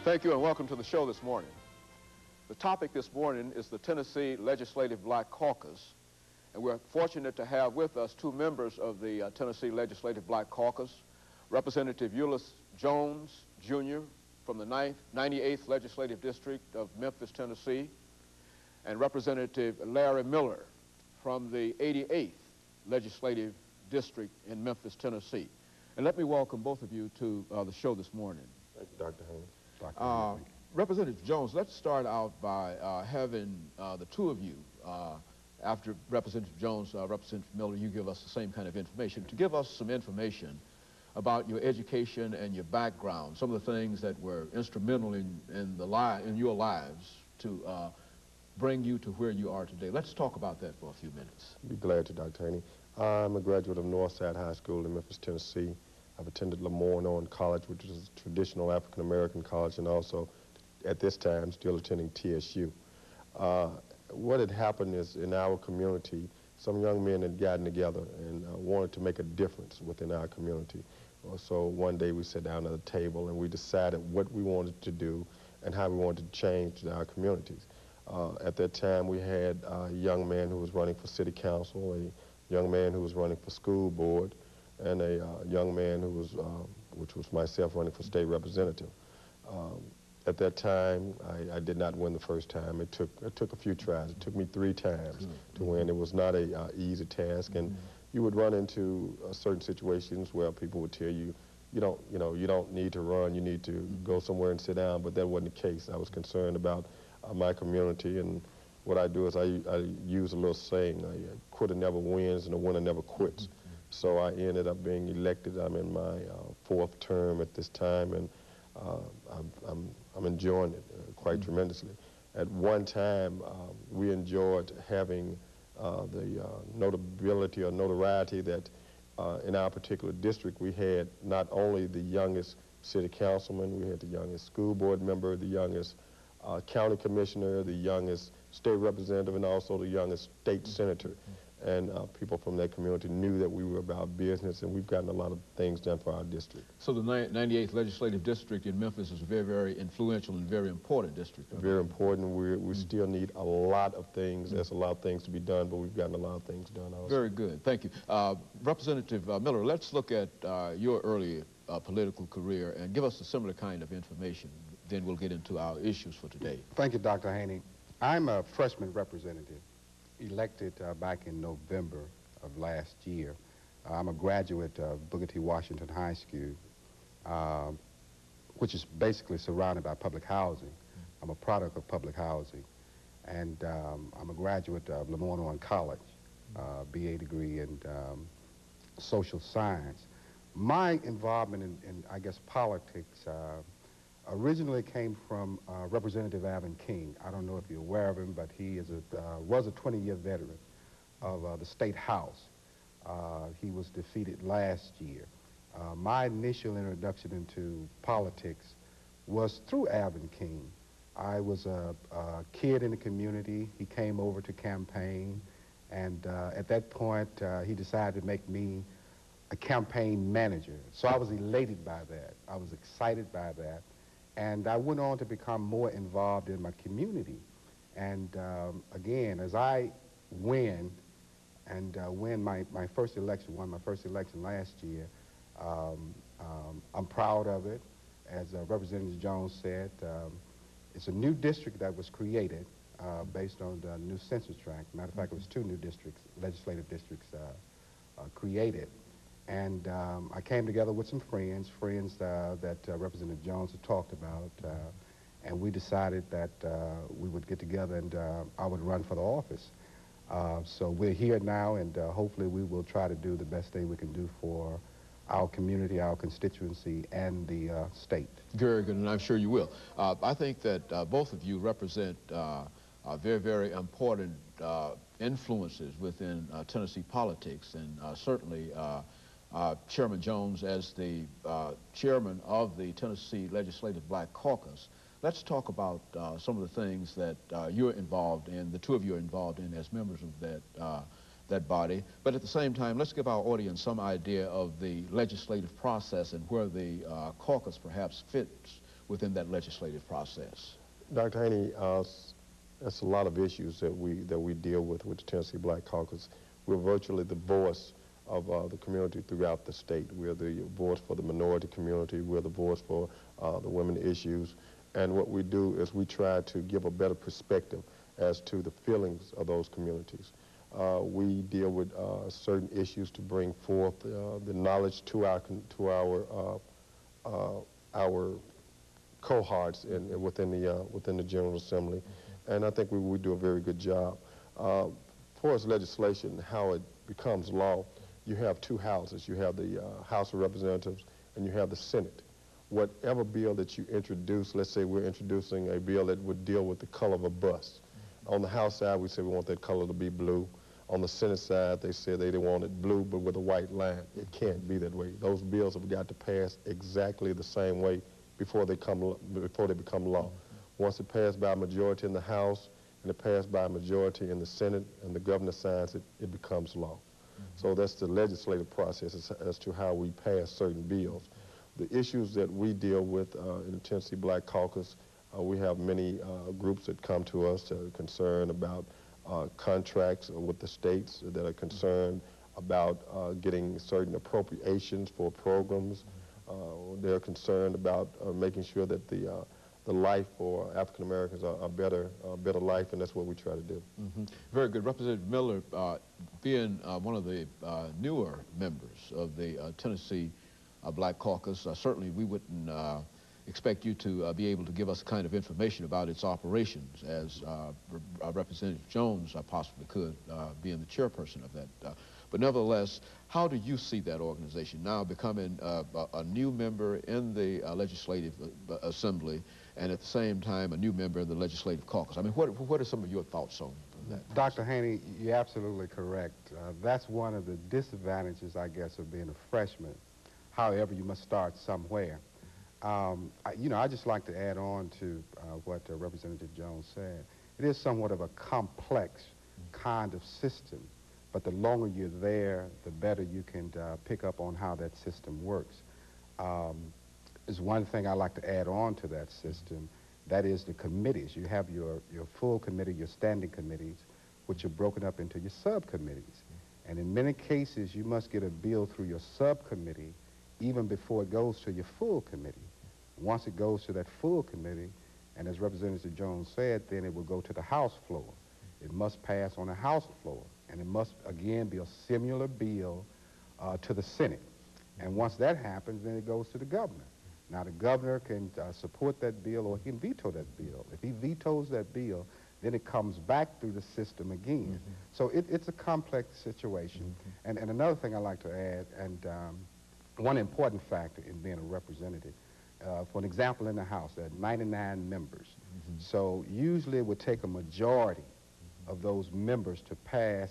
Thank you and welcome to the show this morning. The topic this morning is the Tennessee Legislative Black Caucus, and we're fortunate to have with us two members of the Tennessee Legislative Black Caucus, Representative UJones, Jr. from the 98th Legislative District of Memphis, Tennessee, and Representative LMiller from the 88th Legislative District in Memphis, Tennessee. And let me welcome both of you to the show this morning. Thank you, Dr. Haney. Representative Jones, let's start out by having the two of you, after Representative Jones, Representative Miller, you give us the same kind of information, to give us some information about your education and your background, some of the things that were instrumental in your lives to bring you to where you are today. Let's talk about that for a few minutes. I'd be glad to, Dr. Haney. I'm a graduate of Northside High School in Memphis, Tennessee. I've attended LMiller1 College, which is a traditional African-American college, and also, at this time, still attending TSU. What had happened is, in our community, some young men had gotten together and wanted to make a difference within our community. So one day we sat down at a table and we decided what we wanted to do and how we wanted to change our communities. At that time, we had a young man who was running for city council, a young man who was running for school board, and a young man who was, which was myself, running for state representative. At that time, I did not win the first time. It took a few tries. It took me 3 times to win. It was not a easy task, and you would run into certain situations where people would tell you, you don't need to run. You need to go somewhere and sit down. But that wasn't the case. I was concerned about my community, and what I do is I use a little saying: a quitter never wins, and a winner never quits. So I ended up being elected. I'm in my 4th term at this time, and I'm enjoying it quite tremendously. At one time, we enjoyed having the notability or notoriety that in our particular district, we had not only the youngest city councilman, we had the youngest school board member, the youngest county commissioner, the youngest state representative, and also the youngest state senator. And people from that community knew that we were about business, and we've gotten a lot of things done for our district. So the 98th Legislative District in Memphis is a very, very influential and very important district. Very important. We still need a lot of things. There's a lot of things to be done, but we've gotten a lot of things done also. Very good. Thank you. Representative Miller, let's look at your early political career and give us a similar kind of information. Then we'll get into our issues for today. Thank you, Dr. Haney. I'm a freshman representative, elected back in November of last year. I'm a graduate of Booker T. Washington High School, which is basically surrounded by public housing. I'm a product of public housing. And I'm a graduate of LMiller1 College, BA degree in social science. My involvement in I guess, politics originally came from Representative Alvin King. I don't know if you're aware of him, but he is was a 20-year veteran of the State House. He was defeated last year. My initial introduction into politics was through Alvin King. I was a kid in the community. He came over to campaign, and at that point, he decided to make me a campaign manager. So I was elated by that. I was excited by that. And I went on to become more involved in my community. And again, as I win my first election, won my first election last year, I'm proud of it. As Representative Jones said, it's a new district that was created based on the new census tract. Matter of fact, it was 2 new districts, legislative districts created. And I came together with some friends that Representative Jones had talked about, and we decided that we would get together and I would run for the office. So we're here now, and hopefully we will try to do the best thing we can do for our community, our constituency, and the state. Very good, and I'm sure you will. I think that both of you represent very, very important influences within Tennessee politics, and certainly Chairman Jones, as the chairman of the Tennessee Legislative Black Caucus, let's talk about some of the things that you're involved in, the two of you are involved in as members of that body. But at the same time, let's give our audience some idea of the legislative process and where the caucus perhaps fits within that legislative process? Dr. Haney, that's a lot of issues that we deal with the Tennessee Black Caucus. We're virtually the voice of the community throughout the state. We're the voice for the minority community. We're the voice for the women issues. And what we do is we try to give a better perspective as to the feelings of those communities. We deal with certain issues to bring forth the knowledge to our cohorts within the General Assembly, and I think we do a very good job. For as legislation, how it becomes law, you have two houses. You have the House of Representatives and you have the Senate. Whatever bill that you introduce, let's say we're introducing a bill that would deal with the color of a bus. On the House side, we say we want that color to be blue. On the Senate side, they said they want it blue but with a white line. It can't be that way. Those bills have got to pass exactly the same way before they become law. Once it passed by a majority in the House and it passed by a majority in the Senate and the governor signs it, it becomes law. So that's the legislative process as to how we pass certain bills. The issues that we deal with in the Tennessee Black Caucus, we have many groups that come to us that are concerned about contracts with the states, that are concerned about getting certain appropriations for programs. They're concerned about making sure that the life for African Americans are a better life, and that's what we try to do. Very good. Representative Miller, being one of the newer members of the Tennessee Black Caucus, certainly we wouldn't expect you to be able to give us the kind of information about its operations as Representative Jones possibly could, being the chairperson of that. But nevertheless, how do you see that organization now becoming a new member in the Legislative Assembly and at the same time a new member in the Legislative Caucus? I mean, what are some of your thoughts on that? Dr. Haney, you're absolutely correct. That's one of the disadvantages, I guess, of being a freshman. However, you must start somewhere. I just like to add on to what Representative Jones said. It is somewhat of a complex kind of system, but the longer you're there, the better you can pick up on how that system works. There's one thing I like to add on to that system, that is the committees. You have your full committee, your standing committees, which are broken up into your subcommittees. And in many cases, you must get a bill through your subcommittee even before it goes to your full committee. Once it goes to that full committee, and as Representative Jones said, then it will go to the House floor. It must pass on the House floor, and it must, again, be a similar bill to the Senate. And once that happens, then it goes to the governor. Now, the governor can support that bill or he can veto that bill. If he vetoes that bill, then it comes back through the system again. So it's a complex situation. And another thing I like to add, and one important factor in being a representative, for an example, in the House, there are 99 members. So usually it would take a majority of those members to pass